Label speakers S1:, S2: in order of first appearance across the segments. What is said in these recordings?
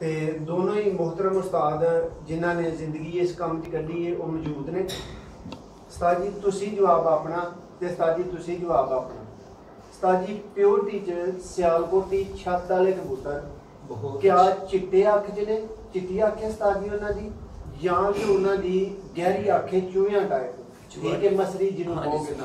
S1: ਤੇ दोनों ही मोहतरम उस्ताद जिन्हों ने जिंदगी इस काम की कढ़ी है वो मौजूद ने। उस्ताद जी तुसी जवाब अपना ते उस्ताद जी तुसी जवाब अपना। उस्ताद जी प्योर टीचर सियालकोटी छत वाले कबूतर क्या चिट्टे अख च ने, चिट्टी अख है उस्ताद जी उन्हां दी, या कि उन्हां दी गहरी अख है चूहियां टाइप, ठीक है, मसरी जिन्हों कहोगे,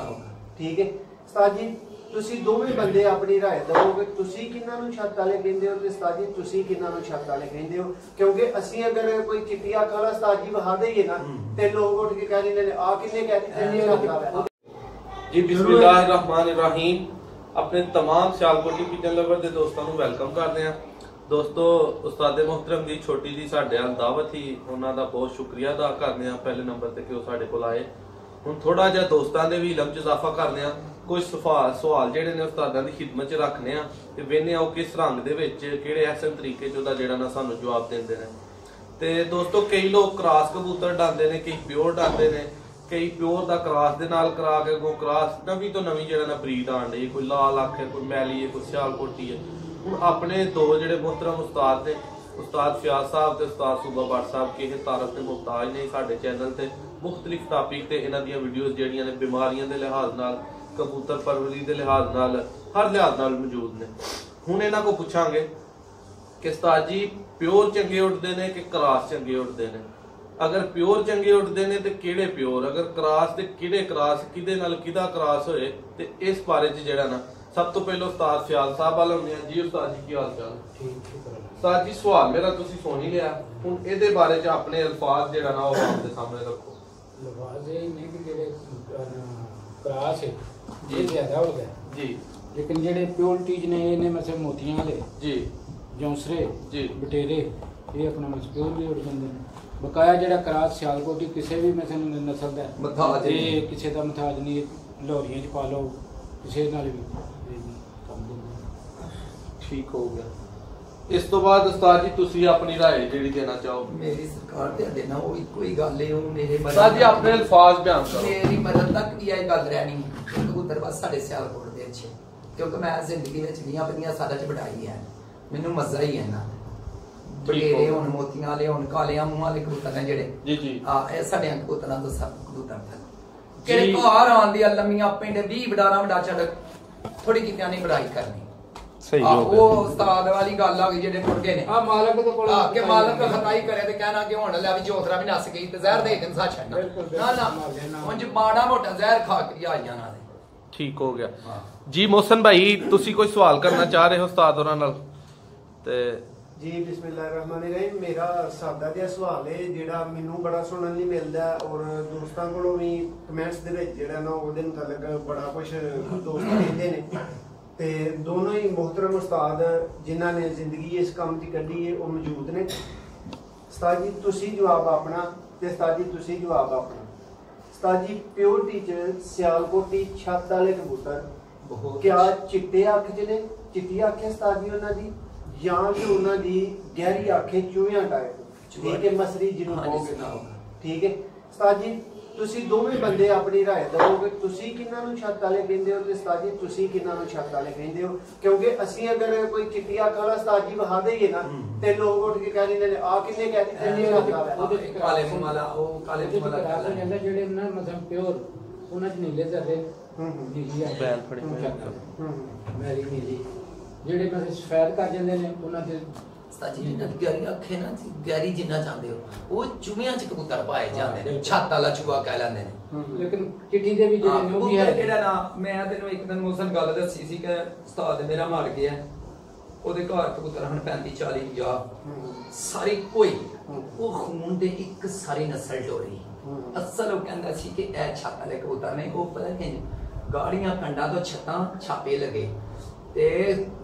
S1: ठीक है। उस्ताद जी तुसी दोवें बंदे अपनी राय दवोगे, तुसी किन्हां नूं छत वाले कहंदे हो ते उस्ताद जी तुसी किन्हां नूं छत वाले कहंदे हो, क्योंकि असीं अगर कोई चिट्टी अख वाला उस्ताद जी वहा देईए ना ते लोग उठ के कह दिंदे ने आ किन्ने कह दित्ता
S2: जी। बिस्मिल्लाहिर्रहमानिर्रहीम। अपने तमाम सियालकोटी किचन लवर दे दोस्तां नूं वेलकम करदे हां। दोस्तों उस्ताद मोहतरम दी छोटी जी साडे नाल दावत ही, उन्हां दा बहुत शुक्रिया अदा करदे हां पहले नंबर ते कि वो साडे कोल आए। हुण थोड़ा जिहा दोस्तां दे भी इलम च इजाफा करदे हां, कुछ सवाल जिहड़े ने उस्तादां दी खिदमत च रखने आ ते वेखने आ किस रंग दे विच किहड़े ऐसे तरीके च ओहदा जिहड़ा ना सानू जवाब दिंदे ने। ते दोस्तों कई लोग क्रॉस कबूतर डांदे ने, कई प्योर डांदे ने, कई प्योर दा क्रॉस दे नाल करा के अगों क्रॉस नवी तो नवी जिहड़ा ना ब्रीड आण दी, कोई लाल अख है, कोई मैली है, कोई सियालकोटी है। हुण अपने दो जिहड़े मोहतरम उस्ताद ने, उस्ताद फयाज साहब ते उस्ताद सूबा भट्ट साहब के तारफ ते मुहताज ने साडे चैनल ते मुख्तलिफ टॉपिक ते इन्हां दियां वीडियोज़ जिहड़ियां ने बीमारियां दे लिहाज नाल, कबूतर परवरी दे लिहाज नाल, हर लिहाज नाल मौजूद ने। हुण इन्हां को पुछांगे कि उस्ताद जी प्योर चंगे उड़दे ने कि क्रॉस चंगे उड़दे ने? अगर प्योर चंगे उड़दे ने ते किहड़े प्योर, अगर क्रॉस ते किहड़े क्रॉस, किहदे नाल किहदा क्रॉस होए ते इस बारे च जिहड़ा ना सब तो पहले उस्ताद फयाज साहब वाल होंदे हैं। जी उस्ताद जी की हाल चाल? ठीक है उस्ताद जी। सवाल मेरा तुसी सुन ही लिया, हुण इहदे बारे च अपने अल्फाज जिहड़ा ना ओह आपदे सामने रखो।
S3: अल्फाज ये नहीं कि जेड़े क्रॉस है ये ज्यादा हो गया
S2: जी, लेकिन
S3: जेड़े प्योर टीज ने इन्हें मतलब मोतियां वाले
S2: जी,
S3: जौंसरे
S2: जी,
S3: बटेरे ये अपना मतलब प्योर भी उड़ जांदे ने। बकाया जेड़ा क्रॉस सियालकोटी किसी भी मतलब नस्ल दा मथाज ये किसी दा मथाज नहीं, लाहौरियां च पा लो किसी नाल भी
S2: ठीक हो गया। इस तो बाद उस्ताद जी तुसी अपनी राय जेड़ी देना चाहो?
S4: मेरी सरकार ते अडे ना वो इको ही गल है, वो मेरे
S2: उस्ताद जी अपने अल्फाज बयान करो।
S4: मेरी मदद तक भी यह गल रहनी कबूतर बस साडे सियालकोट दे अच्छे, क्योंकि मैं जिंदगी विच 20-25 साल च बढ़ाई है, मैनू मजा ही है ना। बटेरे हुण मोतियां वाले हुण काले मुंह वाले कबूतर ने जेड़े
S2: जी जी
S4: हां ए साडे कबूतरां दा सब कबूतर थे केड़े घर आंदी लम्मियां पिंड 20 बडारा वडा छड़ थोड़ी कित्या नहीं बढ़ाई करनी।
S2: सही हो गया।
S4: वो उस्ताद वाली गल आ गई जेडे टुट गए ने
S3: हां मालक तो कोल
S4: के मालक खताई करे ते कहना कि हुण ले भी जोतरा भी नस गई ते जहर दे दिन सा छड़ना ना ना उंज माड़ा मोटा जहर खा के आ जाना।
S2: ठीक हो गया जी। मोहसन भाई तुसी कोई सवाल करना चाह रहे हो उस्ताद होरां नाल? ते
S1: जी बिस्मिल्लाहिर्रहमानिर्रहीम। मेरा सादा जिहा सवाल है जिहड़ा मैनू बड़ा सुनन लई मिलदा और दोस्तां कोलों भी कमेंट्स दे विच जिहड़ा ना ओहदे मुतालक बड़ा कुछ दोस्त कहंदे ने। ते दोनों ही मोहतरम उस्ताद जिन्हां ने जिंदगी इस काम की कढ़ी है वो मौजूद ने। उस्ताद जी तुसी जवाब अपना ते उस्ताद जी तुसी जवाब अपना। उस्ताद जी प्योर टीचर सियालकोटी छत वाले कबूतर क्या चिट्टे अख च ने, चिट्टी अख है उस्ताद जी उन्हां दी, या कि उन्हां दी गहरी अख है चूहियां टाइप, ठीक है, मसरी जिन्हों कहोगे, ठीक है। उस्ताद जी तुसी दोवें बंदे अपनी राय दवोगे, तुसी किन्हां नूं छत वाले कहंदे हो ते उस्ताद जी तुसी किन्हां नूं छत वाले कहंदे हो, क्योंकि असीं अगर कोई चिट्टी अख वाला उस्ताद जी वहा देईए ना ते लोग उठ के कह दिंदे ने आ किन्ने कह दित्ता
S4: काले मुंह वाला ओ काले मुंह वाला
S3: क्रॉस हो जांदा जेड़े ना मतलब प्योर उन्हां च नीले जर्रे नीली है
S2: बैल फड़े
S3: मेरी नीली जेड़े मतलब सफेद कर जांदे ने उन्हां ते
S4: साजी जिन्ना गहरी अख है ना गहरी जिन्ना चाहते हो वो चूहियां च कबूतर पाए जाते हैं, छत वाला चूहा कह लैंदे ने।
S3: लेकिन चिट्टी दे भी जेड़े ने वो भी है
S4: जेड़ा ना मैं तेनू एक दिन मोहसन गल दसी सी कि उस्ताद मेरा मर गया ओदे घर कबूतर हन 35-40 50 सारी कोई वो खून दे एक सारी नस्ल डोरी असल वो कहंदा सी कि ए छत वाले कबूतर ने वो पता कि गाड़ियां कंडा तो छतां छापे लगे ते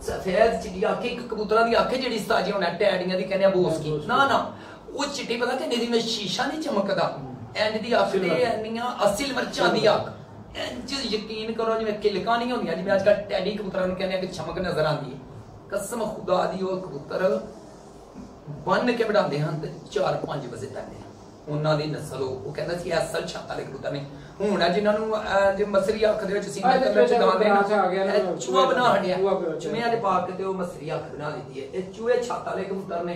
S4: सफेद चिट्टी अख एक कबूतरां दी अख जेड़ी उस्ताद जी हुण टैडियां दी कहने बोस की ना ना वो चिट्टी पता कि जिवें शीशा नहीं चमकदा इंज दी अख ते इन्नियां असिल मरचां दी अख इंज यकीन करो जिवें किलकां नहीं होंदियां जिवें अजकल टैडी कबूतरां नूं कहने कि चमक नजर आंदी है। कसम खुदा दी वो कबूतर बन के बढ़ाते हैं तो 4-5 बजे पैंदे उन्हां दी नस्ल वो कहंदा सी असल छत वाले कबूतर ने हुण जिन्हां नूं जे मसरी अख दे विच सीने कलर च दांदे ने चूहा बना हटिया चूहे दे पा के ते ओ मसरी अख बना लीती है। ये चूहे छत वाले कबूतर ने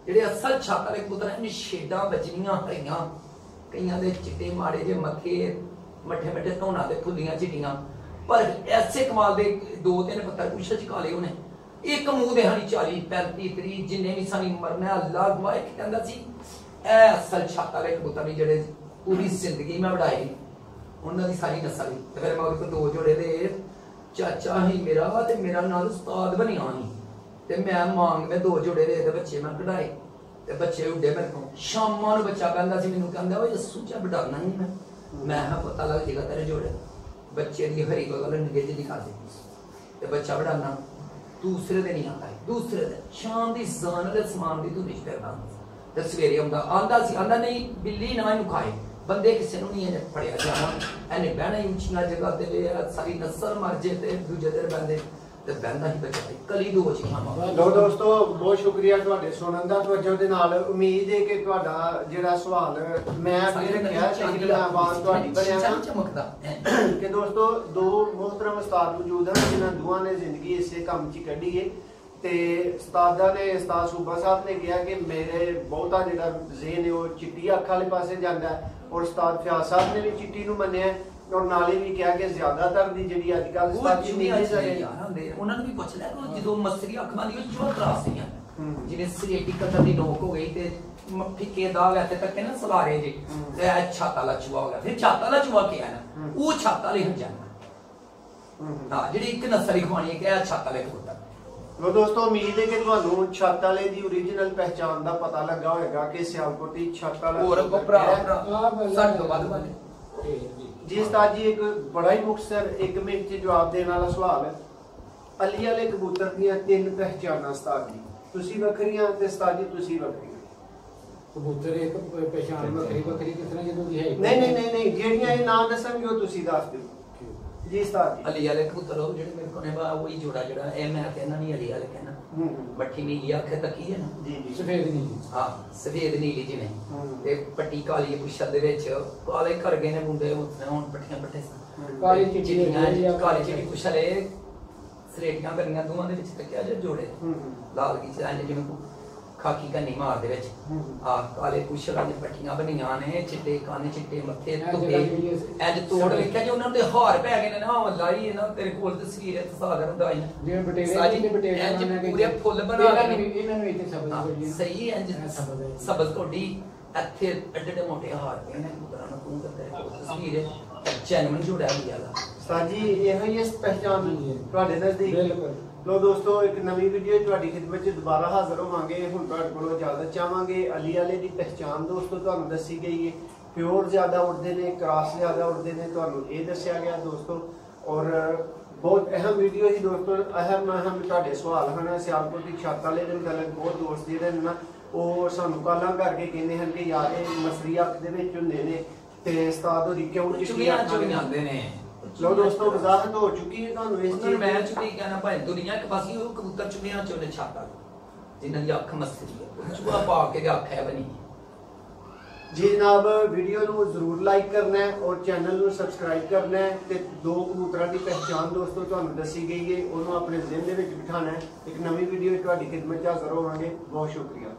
S4: ਜਿਹੜੇ ਅਸਲ ਛੱਤ ਵਾਲੇ ਕਬੂਤਰ ਇਹਨੇ ਛੇਡਾਂ ਵੱਜਣੀਆਂ ਹਰੀਆਂ, ਕਈਆਂ ਦੇ ਚਿੱਟੇ ਮਾੜੇ ਜੇ ਮੱਥੇ, ਮੱਠੇ ਮੱਠੇ ਧੌਣਾ ਤੇ ਫੁੱਲੀਆਂ ਚਿੱਟੀਆਂ, ਪਰ ਐਸੇ ਕਮਾਲ ਦੇ 2-3 ਪੱਤਰ ਕੁਛ ਚਕਾਲੇ ਉਹਨੇ। ਇੱਕ ਮੂੰਹ ਦੇ ਹਣੀ 40 35 30 ਜਿੰਨੇ ਵੀ ਸਾਨੀ ਮਰਨਾ ਅੱਲਾਹ ਗਵਾਹ ਕਹਿੰਦਾ ਸੀ ਇਹ ਅਸਲ ਛੱਤ ਵਾਲੇ ਕਬੂਤਰ ਨੇ ਜਿਹੜੇ ਪੂਰੀ ਜ਼ਿੰਦਗੀ ਮੈਂ ਵੜਾਈ ਉਹਨਾਂ ਦੀ ਸਾਰੀ ਨਸਲ। ਤੇ ਫਿਰ ਮੈਂ ਉਹਦੇ ਕੋਲ 2 ਜੋੜੇ ਦੇ ਚਾਚਾ ਹੀ ਮੇਰਾ ਤੇ ਮੇਰਾ ਨਾਲ ਉਸਤਾਦ ਬਣਿਆ ਸੀ, ਤੇ ਮੈਂ ਮੰਗ ਮੈਂ 2 ਜੋੜੇ ਦੇ ਬੱਚੇ ਮੈਂ ਕਢਾਏ ਤੇ ਬੱਚੇ ਉੱਡੇ ਮੇਰੇ ਕੋਲ। ਸ਼ਾਮਾਂ ਨੂੰ ਬੱਚਾ ਕਹਿੰਦਾ ਸੀ ਮੈਨੂੰ, ਕਹਿੰਦਾ ਓਏ ਸੁੱਚਾ ਬਟਾਣਾ ਨਹੀਂ ਮੈਂ ਕਿਹਾ ਪਤਾ ਲੱਗ ਜਾਏਗਾ ਤੇਰੇ ਜੋੜੇ। ਬੱਚੇ ਦੀ ਹਰੀ ਬਗਲ ਨਿਗੇਜ ਨਹੀਂ ਕਰਦੇ ਤੇ ਬੱਚਾ ਬੜਾਣਾ ਦੂਸਰੇ ਦਿਨ ਹੀ ਆਉਂਦਾ ਹੈ, ਦੂਸਰੇ ਦਿਨ ਸ਼ਾਮ ਦੀ ਜਾਨ ਵਾਲੇ ਸਮਾਨ ਦੀ ਧੁਨੀ ਚ ਫਿਰਦਾ ਤੇ ਸਵੇਰੇ ਆਉਂਦਾ ਸੀ ਆਂਦਾ ਨਹੀਂ ਬਿੱਲੀ ਨਾ ਇਹਨੂੰ ਖਾਏ, ਬੰਦੇ ਕਿਸੇ ਨੂੰ ਨਹੀਂ ਇਹਨੇ ਫੜਿਆ ਜਾਣਾ, ਇਹਨੇ ਬਹਿਣਾ ਹੀ ਉੱਚੀਆਂ ਜਗ੍ਹਾ ਤੇ ਵੇ ਸਾਰੀ ਨਸਲ ਮਰ ਜੇ ਤੇ ਦੂਜੇ ਦਿਨ ਬੰਦੇ ਤੇ ਬਹਿੰਦਾ ਹੀ ਬੱਚਾ ਕਲੀ ਦੋ ਚੀਜ਼ਾਂ।
S1: ਲੋ ਦੋਸਤੋ ਬਹੁਤ ਸ਼ੁਕਰੀਆ ਤੁਹਾਡੇ ਸੁਣਨ ਦਾ ਤਵੱਜੋ ਦੇ ਨਾਲ। ਉਮੀਦ ਹੈ ਕਿ ਤੁਹਾਡਾ ਜਿਹੜਾ ਸਵਾਲ ਮੈਂ ਅੱਗੇ ਰੱਖਿਆ ਸ਼ਕਲ ਆਵਾਜ਼ ਤੁਹਾਡੀ ਬਣਿਆ ਨਾ
S4: ਚਮਕਦਾ
S1: ਕਿ ਦੋਸਤੋ 2 ਮੁਹਤਰਮ ਉਸਤਾਦ ਮੌਜੂਦ ਹਨ ਜਿਨ੍ਹਾਂ ਦੋਹਾਂ ਨੇ ਜ਼ਿੰਦਗੀ ਇਸੇ ਕੰਮ 'ਚ ਕੱਢੀ ਹੈ। ਤੇ ਉਸਤਾਦਾਂ ਨੇ ਉਸਤਾਦ ਸੂਬਾ ਸਾਹਿਬ ਨੇ ਕਿਹਾ ਕਿ ਮੇਰੇ ਬਹੁਤਾ ਜਿਹੜਾ ਜ਼ੇਨ ਹੈ ਉਹ ਚਿੱਟੀ ਅੱਖ ਵਾਲੇ ਪਾਸੇ ਜਾਂਦਾ ਹੈ, ਔਰ ਉਸਤਾਦ ਫਿਆਜ਼ ਸਾਹਿਬ ਨੇ ਵੀ ਚਿੱਟੀ ਨੂੰ ਮੰਨਿਆ ਔਰ ਨਾਲੇ ਵੀ ਕਿਹਾ ਕਿ ਜ਼ਿਆਦਾਤਰ ਦੀ ਜਿਹੜੀ ਅੱਜ ਕੱਲ੍ਹ ਉਸਤਾਦ ਜੀ ਨਹੀਂ
S4: ਹੁੰਦੇ ਉਹਨਾਂ ਨੂੰ ਵੀ ਪੁੱਛ ਲੈ ਜਦੋਂ ਮਸਰੀ ਅੱਖ ਮਾਰੀ ਉਹ ਚੋਰ ਤਰਾਸੀਆਂ ਜਿਹਨੇ ਸਰੀਟੀ ਕਦਰ ਦੀ ਨੋਕ ਹੋ ਗਈ ਤੇ ਫਿੱਕੇ ਦਾਗ ਇੱਥੇ ਤੱਕ ਨਾ ਸਲਾਰੇ ਜੀ ਤੇ ਛਾਤਾ ਲਾ ਚੂਆ ਹੋ ਗਿਆ। ਫਿਰ ਛਾਤਾ ਲਾ ਚੂਆ ਕੀ ਹੈ ਨਾ ਉਹ ਛਾਤਾ ਲਈ ਜਾਣਾ ਹਾਂ ਜਿਹੜੀ ਇੱਕ ਨਸਲੀ ਖਵਾਣੀ ਹੈ ਕਿ ਇਹ ਛਾਤਾ ਲੈ ਕਬੂਤਰ।
S1: ਲੋ ਦੋਸਤੋ ਉਮੀਦ ਹੈ ਕਿ ਤੁਹਾਨੂੰ ਛੱਤ ਵਾਲੇ ਦੀ ਓਰੀਜਨਲ ਪਹਿਚਾਣ ਦਾ ਪਤਾ ਲੱਗਾ ਹੋਵੇਗਾ ਕਿ ਸਿਆਲਕੋਟੀ ਛੱਤ ਵਾਲਾ
S4: ਹੋਰ ਭਰਾ ਸਾਡੇ ਤੋਂ ਵੱਧ ਵੱਧ
S1: ਜੀ। ਉਸਤਾਦ ਜੀ ਇੱਕ ਬੜਾ ਹੀ ਮੁਖਤਸਰ 1 ਮਿੰਟ 'ਚ ਜਵਾਬ ਦੇਣ ਵਾਲਾ ਸਵਾਲ ਹੈ। ਅਲੀ ਵਾਲੇ ਕਬੂਤਰ ਦੀਆਂ 3 ਪਹਿਚਾਨਾਂ ਉਸਤਾਦ ਜੀ, ਤੁਸੀਂ ਵੱਖਰੀਆਂ ਤੇ ਉਸਤਾਦ ਜੀ ਤੁਸੀਂ ਵੱਖਰੀਆਂ।
S3: ਕਬੂਤਰ ਇੱਕ ਪਛਾਣ ਵੱਖਰੀ ਕਿਸ ਤਰ੍ਹਾਂ ਜਦੋਂ ਦੀ ਹੈ?
S1: ਨਹੀਂ ਜਿਹੜੀਆਂ ਇਹ ਨਾਮ ਦੱਸਣਗੇ ਉਹ ਤੁਸੀਂ ਦੱਸ ਦਿਓ ਜੀ ਉਸਤਾਦ ਜੀ।
S4: ਅਲੀ ਵਾਲੇ ਕਬੂਤਰ ਉਹ ਜਿਹੜੇ ਮੇਰੇ ਕੋਲ ਨੇ ਬਾ ਉਹੀ ਜੋੜਾ ਜਿਹੜਾ ਇਹ ਮੈਂ ਕਹਿੰਦਾ ਨਹੀਂ ਅਲੀ ਵਾਲੇ ਕਹਿੰਦਾ ਬੱਠੀ ਨੀਲੀ ਅੱਖ ਤੱਕੀ ਹੈ ਨਾ
S1: ਜੀ
S3: ਸਫੇਦ ਨੀਲੀ,
S4: ਹਾਂ ਸਫੇਦ ਨੀਲੀ ਜਿਵੇਂ ਤੇ ਪੱਟੀ ਕਾਲੀ ਪੁੱਛੜ ਦੇ ਵਿੱਚ ਕਾਲੇ ਕਰ ਗਏ ਨੇ ਮੁੰਡੇ ਹੁਣ ਪੱਟੀਆਂ ਪੱਟੇ
S3: ਕਾਲੀ ਚਿੱਟੀ
S4: ਕਾਲੀ ਚਿੱਟੀ ਪੁੱਛੜੇ ਸਲੇਟੀਆਂ ਕਰੀਆਂ ਦੋਵਾਂ ਦੇ ਵਿੱਚ ਤੱਕਿਆ ਜੇ ਜੋੜੇ ਲਾਲ ਕੀ ਚਾਹ ਜਿਵੇਂ ਖਾਕੀ ਕੰਨੀ ਮਾਰ ਦੇ ਵਿੱਚ ਆ ਕਾਲੇ ਪੁੱਛੜਾਂ ਦੇ ਪੱਟੀਆਂ ਬਣੀਆਂ ਨੇ ਚਿੱਟੇ ਕਾਨੇ ਚਿੱਟੇ ਮੱਥੇ ਧੁੱਪੇ ਐਜ ਤੋੜ ਵੇਖਿਆ ਜੇ ਉਹਨਾਂ ਦੇ ਹਾਰ ਪੈ ਗਏ ਨੇ ਨਾ ਵੱਲਾਈ ਇਹਨਾਂ ਤੇਰੇ ਕੋਲ ਤਸਵੀਰ ਹੈ ਸਾਗਰ ਦਾ ਆਈ
S3: ਜਿਵੇਂ ਬਟੇਰੇ
S4: ਐਜ ਪੂਰੇ ਫੁੱਲ ਬਣਾ ਕੇ
S3: ਇਹਨਾਂ ਨੂੰ ਇੱਥੇ ਸਬਜ਼
S4: ਸਹੀ ਐ ਸਬਜ਼ ਕੋਡੀ ਇੱਥੇ ਐਡੇ ਮੋਟੇ ਹਾਰ ਪਏ ਨੇ ਕਬੂਤਰਾਂ ਨੂੰ ਤੂੰ ਕਰਦੇ ਤਸਵੀਰ ਹੈ ਜਨਮ ਜੁੜਿਆ ਗਿਆ ਲਾ
S1: ਉਸਤਾਦ ਜੀ ਇਹੋ ਹੀ ਪਹਿਚਾਣ ਤੁਹਾਡੇ ਨਜ਼ਦੀਕ।
S3: ਬਿਲਕੁਲ।
S1: ਲੋ ਦੋਸਤੋ ਇੱਕ ਨਵੀਂ ਵੀਡੀਓ ਤੁਹਾਡੀ ਖਿਦਮਤ 'ਚ ਦੁਬਾਰਾ ਹਾਜ਼ਰ ਹੋਵਾਂਗੇ। ਹੁਣ ਤੁਹਾਡੇ ਕੋਲੋਂ ਇਜਾਜ਼ਤ ਚਾਹਾਂਗੇ। ਅਲੀ ਵਾਲੇ ਦੀ ਪਹਿਚਾਣ ਦੋਸਤੋ ਤੁਹਾਨੂੰ ਦੱਸੀ ਗਈ ਹੈ। ਪਿਓਰ ਜ਼ਿਆਦਾ ਉੱਡਦੇ ਨੇ, ਕ੍ਰਾਸ ਜ਼ਿਆਦਾ ਉੱਡਦੇ ਨੇ, ਤੁਹਾਨੂੰ ਇਹ ਦੱਸਿਆ ਗਿਆ ਦੋਸਤੋ। ਔਰ ਬਹੁਤ ਅਹਿਮ ਵੀਡੀਓ ਹੀ ਦੋਸਤੋ। ਅਹਿਮ ਤੁਹਾਡੇ ਸਵਾਲ ਹਨ ਸਿਆਲਕੋਟ ਦੀ ਛੱਤ ਵਾਲੇ ਦੇ ਮੁਤਲਕ। ਬਹੁਤ ਦੋਸਤ ਜਿਹੜੇ ਨੇ ਨਾ ਉਹ ਸਾਨੂੰ ਕਾਲਾਂ ਕਰਕੇ ਕਹਿੰਦੇ ਹਨ ਕਿ ਯਾਰ ਇਹ ਮਸਰੀ ਅੱਖ ਦੇ ਵਿੱਚ ਹੁੰਦੇ ਨੇ ਤੇ ਉਸਤਾਦ ਹੋਰੀ ਕਿਉਂ ਚਿੱਟੀ ਅੱਖ
S4: ਆਉਂਦੇ ਨੇ।
S1: ਲੋ ਦੋਸਤੋ ਵਜ਼ਾਹਤ ਹੋ ਚੁੱਕੀ ਹੈ ਤੁਹਾਨੂੰ ਇਸ ਚੀਜ਼
S4: ਮੈਂ ਚੁੱਕੀ ਕਹਿਣਾ ਭਾਈ ਦੁਨੀਆ ਇੱਕ ਪਾਸੇ ਉਹ ਕਬੂਤਰ ਚੁਗੀਆਂ ਚੋਲੇ ਛਾਤਾ ਜਿਨ੍ਹਾਂ ਦੀ ਅੱਖ ਮਸਰੀ ਹੈ ਚੂਹਾ ਪਾ ਕੇ ਅੱਖ ਹੈ ਬਣੀ।
S1: ਜੀ ਜਨਾਬ ਵੀਡੀਓ ਨੂੰ ਜ਼ਰੂਰ ਲਾਈਕ ਕਰਨਾ ਹੈ ਔਰ ਚੈਨਲ ਨੂੰ ਸਬਸਕ੍ਰਾਈਬ ਕਰਨਾ ਹੈ ਤੇ 2 ਕਬੂਤਰਾਂ ਦੀ ਪਹਿਚਾਣ ਦੋਸਤੋ ਤੁਹਾਨੂੰ ਦੱਸੀ ਗਈ ਹੈ ਉਹਨੂੰ ਆਪਣੇ ਜ਼ਿਹਨ ਦੇ ਵਿੱਚ ਬਿਠਾਉਣਾ ਹੈ। ਇੱਕ ਨਵੀਂ ਵੀਡੀਓ ਤੁਹਾਡੀ ਖਿਦਮਤ 'ਚ ਹਾਜ਼ਰ ਹੋਵਾਂਗੇ। ਬਹੁਤ ਸ਼ੁਕਰੀਆ।